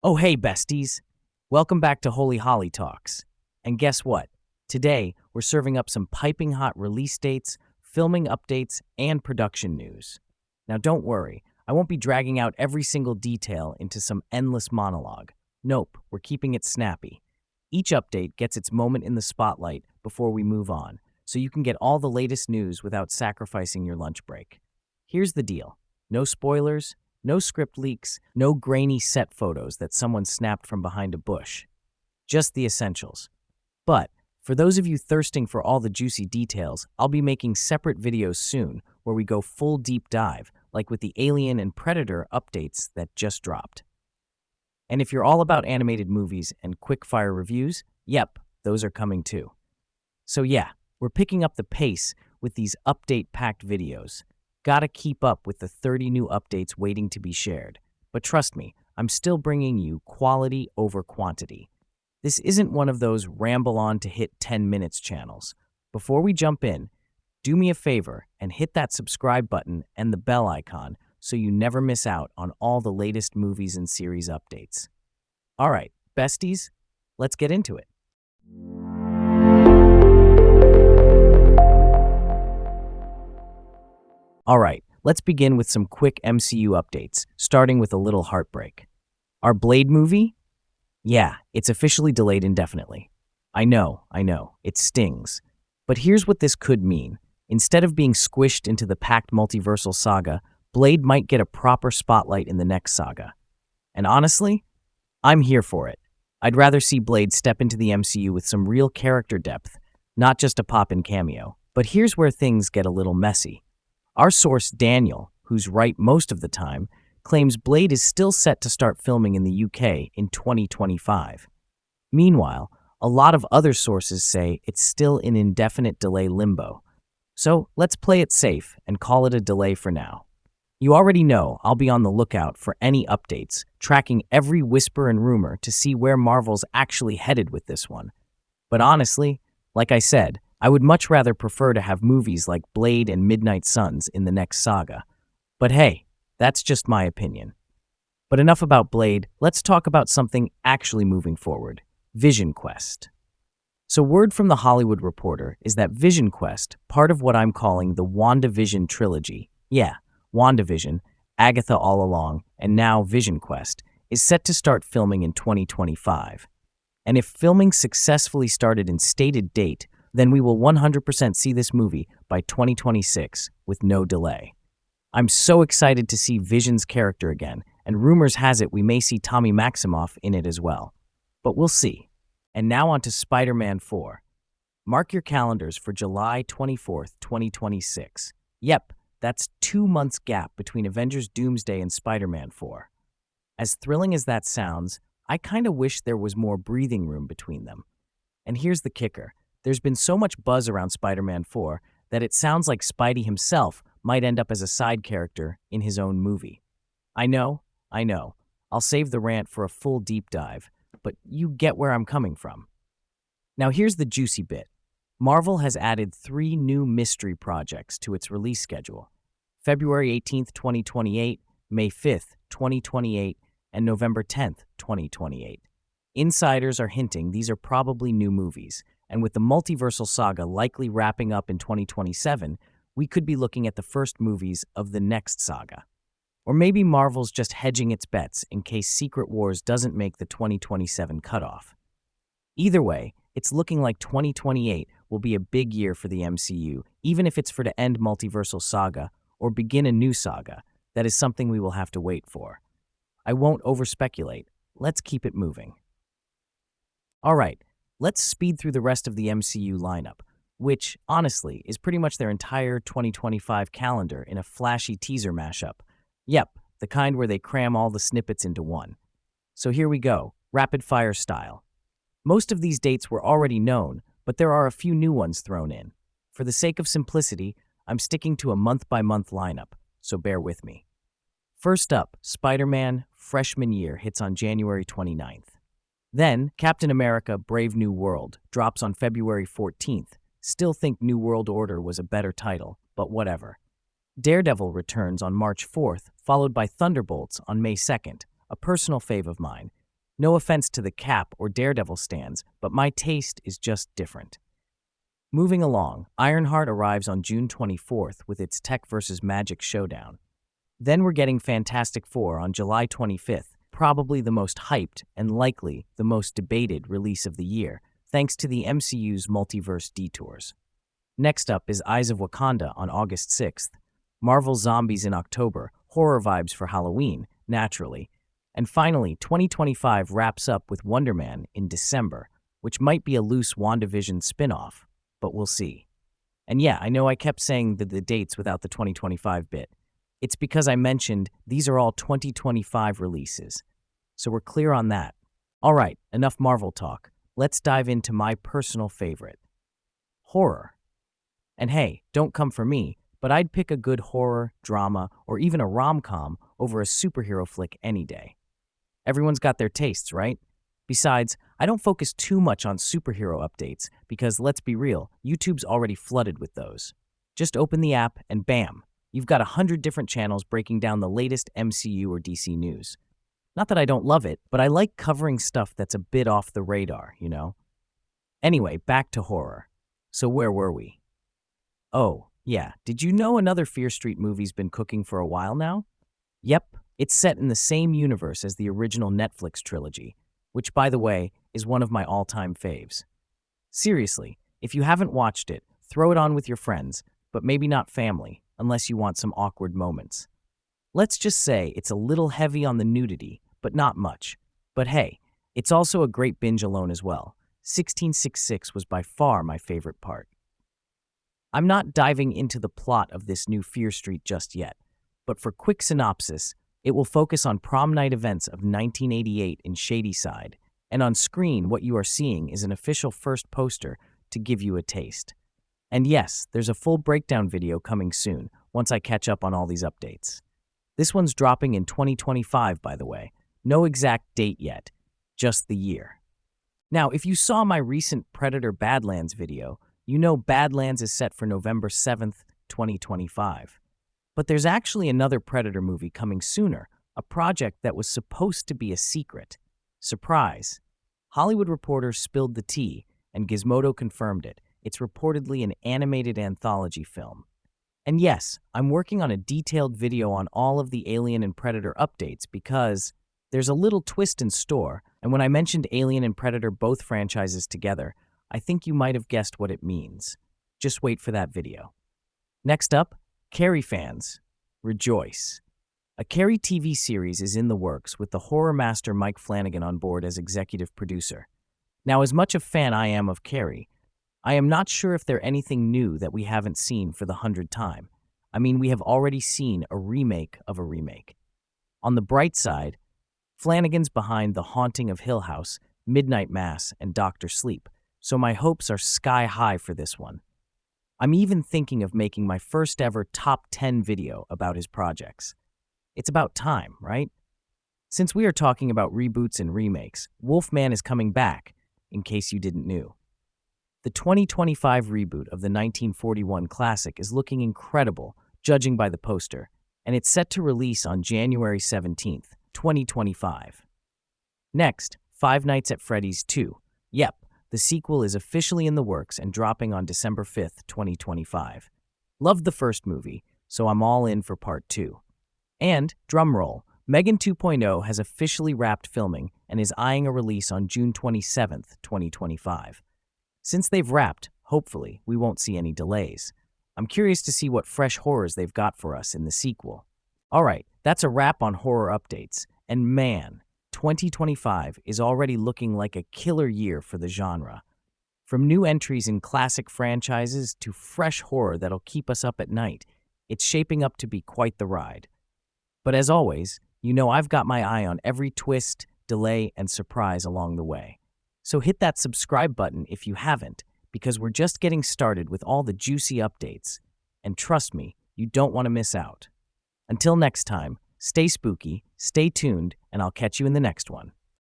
Oh, hey, besties. Welcome back to Holy Holly Talks. And guess what? Today, we're serving up some piping hot release dates, filming updates, and production news. Now, don't worry, I won't be dragging out every single detail into some endless monologue. Nope, we're keeping it snappy. Each update gets its moment in the spotlight before we move on, so you can get all the latest news without sacrificing your lunch break. Here's the deal. No spoilers, no script leaks, no grainy set photos that someone snapped from behind a bush. Just the essentials. But for those of you thirsting for all the juicy details, I'll be making separate videos soon where we go full deep dive, like with the Alien and Predator updates that just dropped. And if you're all about animated movies and quick-fire reviews, yep, those are coming too. So yeah, we're picking up the pace with these update-packed videos. Gotta keep up with the 30 new updates waiting to be shared. But trust me, I'm still bringing you quality over quantity. This isn't one of those ramble on to hit 10 minutes channels. Before we jump in, do me a favor and hit that subscribe button and the bell icon so you never miss out on all the latest movies and series updates. All right, besties, let's get into it. All right, let's begin with some quick MCU updates, starting with a little heartbreak. Our Blade movie? Yeah, it's officially delayed indefinitely. I know, it stings. But here's what this could mean. Instead of being squished into the packed multiversal saga, Blade might get a proper spotlight in the next saga. And honestly, I'm here for it. I'd rather see Blade step into the MCU with some real character depth, not just a pop-in cameo. But here's where things get a little messy. Our source, Daniel, who's right most of the time, claims Blade is still set to start filming in the UK in 2025. Meanwhile, a lot of other sources say it's still in indefinite delay limbo. So let's play it safe and call it a delay for now. You already know I'll be on the lookout for any updates, tracking every whisper and rumor to see where Marvel's actually headed with this one. But honestly, like I said, I would much rather prefer to have movies like Blade and Midnight Suns in the next saga. But hey, that's just my opinion. But enough about Blade, let's talk about something actually moving forward, Vision Quest. So word from The Hollywood Reporter is that Vision Quest, part of what I'm calling the WandaVision trilogy, yeah, WandaVision, Agatha All Along, and now Vision Quest, is set to start filming in 2025. And if filming successfully started in stated date, then we will 100% see this movie by 2026 with no delay. I'm so excited to see Vision's character again, and rumors has it we may see Tommy Maximoff in it as well. But we'll see. And now on to Spider-Man 4. Mark your calendars for July 24th, 2026. Yep, that's 2 months gap between Avengers Doomsday and Spider-Man 4. As thrilling as that sounds, I kinda wish there was more breathing room between them. And here's the kicker. There's been so much buzz around Spider-Man 4 that it sounds like Spidey himself might end up as a side character in his own movie. I know. I'll save the rant for a full deep dive, but you get where I'm coming from. Now here's the juicy bit. Marvel has added 3 new mystery projects to its release schedule. February 18th, 2028, May 5th, 2028, and November 10th, 2028. Insiders are hinting these are probably new movies, and with the multiversal saga likely wrapping up in 2027, we could be looking at the first movies of the next saga. Or maybe Marvel's just hedging its bets in case Secret Wars doesn't make the 2027 cutoff. Either way, it's looking like 2028 will be a big year for the MCU, even if it's for to end multiversal saga or begin a new saga. That is something we will have to wait for. I won't over-speculate. Let's keep it moving. All right. Let's speed through the rest of the MCU lineup, which, honestly, is pretty much their entire 2025 calendar in a flashy teaser mashup. Yep, the kind where they cram all the snippets into one. So here we go, rapid-fire style. Most of these dates were already known, but there are a few new ones thrown in. For the sake of simplicity, I'm sticking to a month-by-month lineup, so bear with me. First up, Spider-Man Freshman Year hits on January 29th. Then, Captain America Brave New World drops on February 14th. Still think New World Order was a better title, but whatever. Daredevil returns on March 4th, followed by Thunderbolts on May 2nd, a personal fave of mine. No offense to the Cap or Daredevil stans, but my taste is just different. Moving along, Ironheart arrives on June 24th with its Tech vs. Magic showdown. Then we're getting Fantastic Four on July 25th, probably the most hyped and likely the most debated release of the year, thanks to the MCU's multiverse detours. Next up is Eyes of Wakanda on August 6th, Marvel's Zombies in October, horror vibes for Halloween, naturally. And finally, 2025 wraps up with Wonder Man in December, which might be a loose WandaVision spin-off, but we'll see. And yeah, I know I kept saying the dates without the 2025 bit. It's because I mentioned these are all 2025 releases, so we're clear on that. All right, enough Marvel talk. Let's dive into my personal favorite, horror. And hey, don't come for me, but I'd pick a good horror, drama, or even a rom-com over a superhero flick any day. Everyone's got their tastes, right? Besides, I don't focus too much on superhero updates because, let's be real, YouTube's already flooded with those. Just open the app and bam, you've got 100 different channels breaking down the latest MCU or DC news. Not that I don't love it, but I like covering stuff that's a bit off the radar, you know? Anyway, back to horror. So where were we? Oh, yeah, did you know another Fear Street movie's been cooking for a while now? Yep, it's set in the same universe as the original Netflix trilogy, which, by the way, is one of my all-time faves. Seriously, if you haven't watched it, throw it on with your friends, but maybe not family, unless you want some awkward moments. Let's just say it's a little heavy on the nudity, but not much. But hey, it's also a great binge alone as well. 1666 was by far my favorite part. I'm not diving into the plot of this new Fear Street just yet, but for quick synopsis, it will focus on prom night events of 1988 in Shadyside, and on screen what you are seeing is an official first poster to give you a taste. And yes, there's a full breakdown video coming soon, once I catch up on all these updates. This one's dropping in 2025, by the way. No exact date yet, just the year. Now, if you saw my recent Predator Badlands video, you know Badlands is set for November 7th, 2025. But there's actually another Predator movie coming sooner, a project that was supposed to be a secret. Surprise! Hollywood Reporter spilled the tea, and Gizmodo confirmed it. It's reportedly an animated anthology film. And yes, I'm working on a detailed video on all of the Alien and Predator updates because there's a little twist in store, and when I mentioned Alien and Predator both franchises together, I think you might have guessed what it means. Just wait for that video. Next up, Carrie fans, rejoice. A Carrie TV series is in the works with the horror master Mike Flanagan on board as executive producer. Now, as much a fan I am of Carrie, I am not sure if there's anything new that we haven't seen for the 100th time. I mean, we have already seen a remake of a remake. On the bright side, Flanagan's behind The Haunting of Hill House, Midnight Mass, and Dr. Sleep, so my hopes are sky high for this one. I'm even thinking of making my first ever top 10 video about his projects. It's about time, right? Since we are talking about reboots and remakes, Wolfman is coming back, in case you didn't know. The 2025 reboot of the 1941 classic is looking incredible, judging by the poster, and it's set to release on January 17th, 2025. Next, Five Nights at Freddy's 2. Yep, the sequel is officially in the works and dropping on December 5th, 2025. Loved the first movie, so I'm all in for part 2. And, drumroll, Megan 2.0 has officially wrapped filming and is eyeing a release on June 27th, 2025. Since they've wrapped, hopefully, we won't see any delays. I'm curious to see what fresh horrors they've got for us in the sequel. Alright, that's a wrap on horror updates, and man, 2025 is already looking like a killer year for the genre. From new entries in classic franchises to fresh horror that'll keep us up at night, it's shaping up to be quite the ride. But as always, you know I've got my eye on every twist, delay, and surprise along the way. So hit that subscribe button if you haven't, because we're just getting started with all the juicy updates. And trust me, you don't want to miss out. Until next time, stay spooky, stay tuned, and I'll catch you in the next one.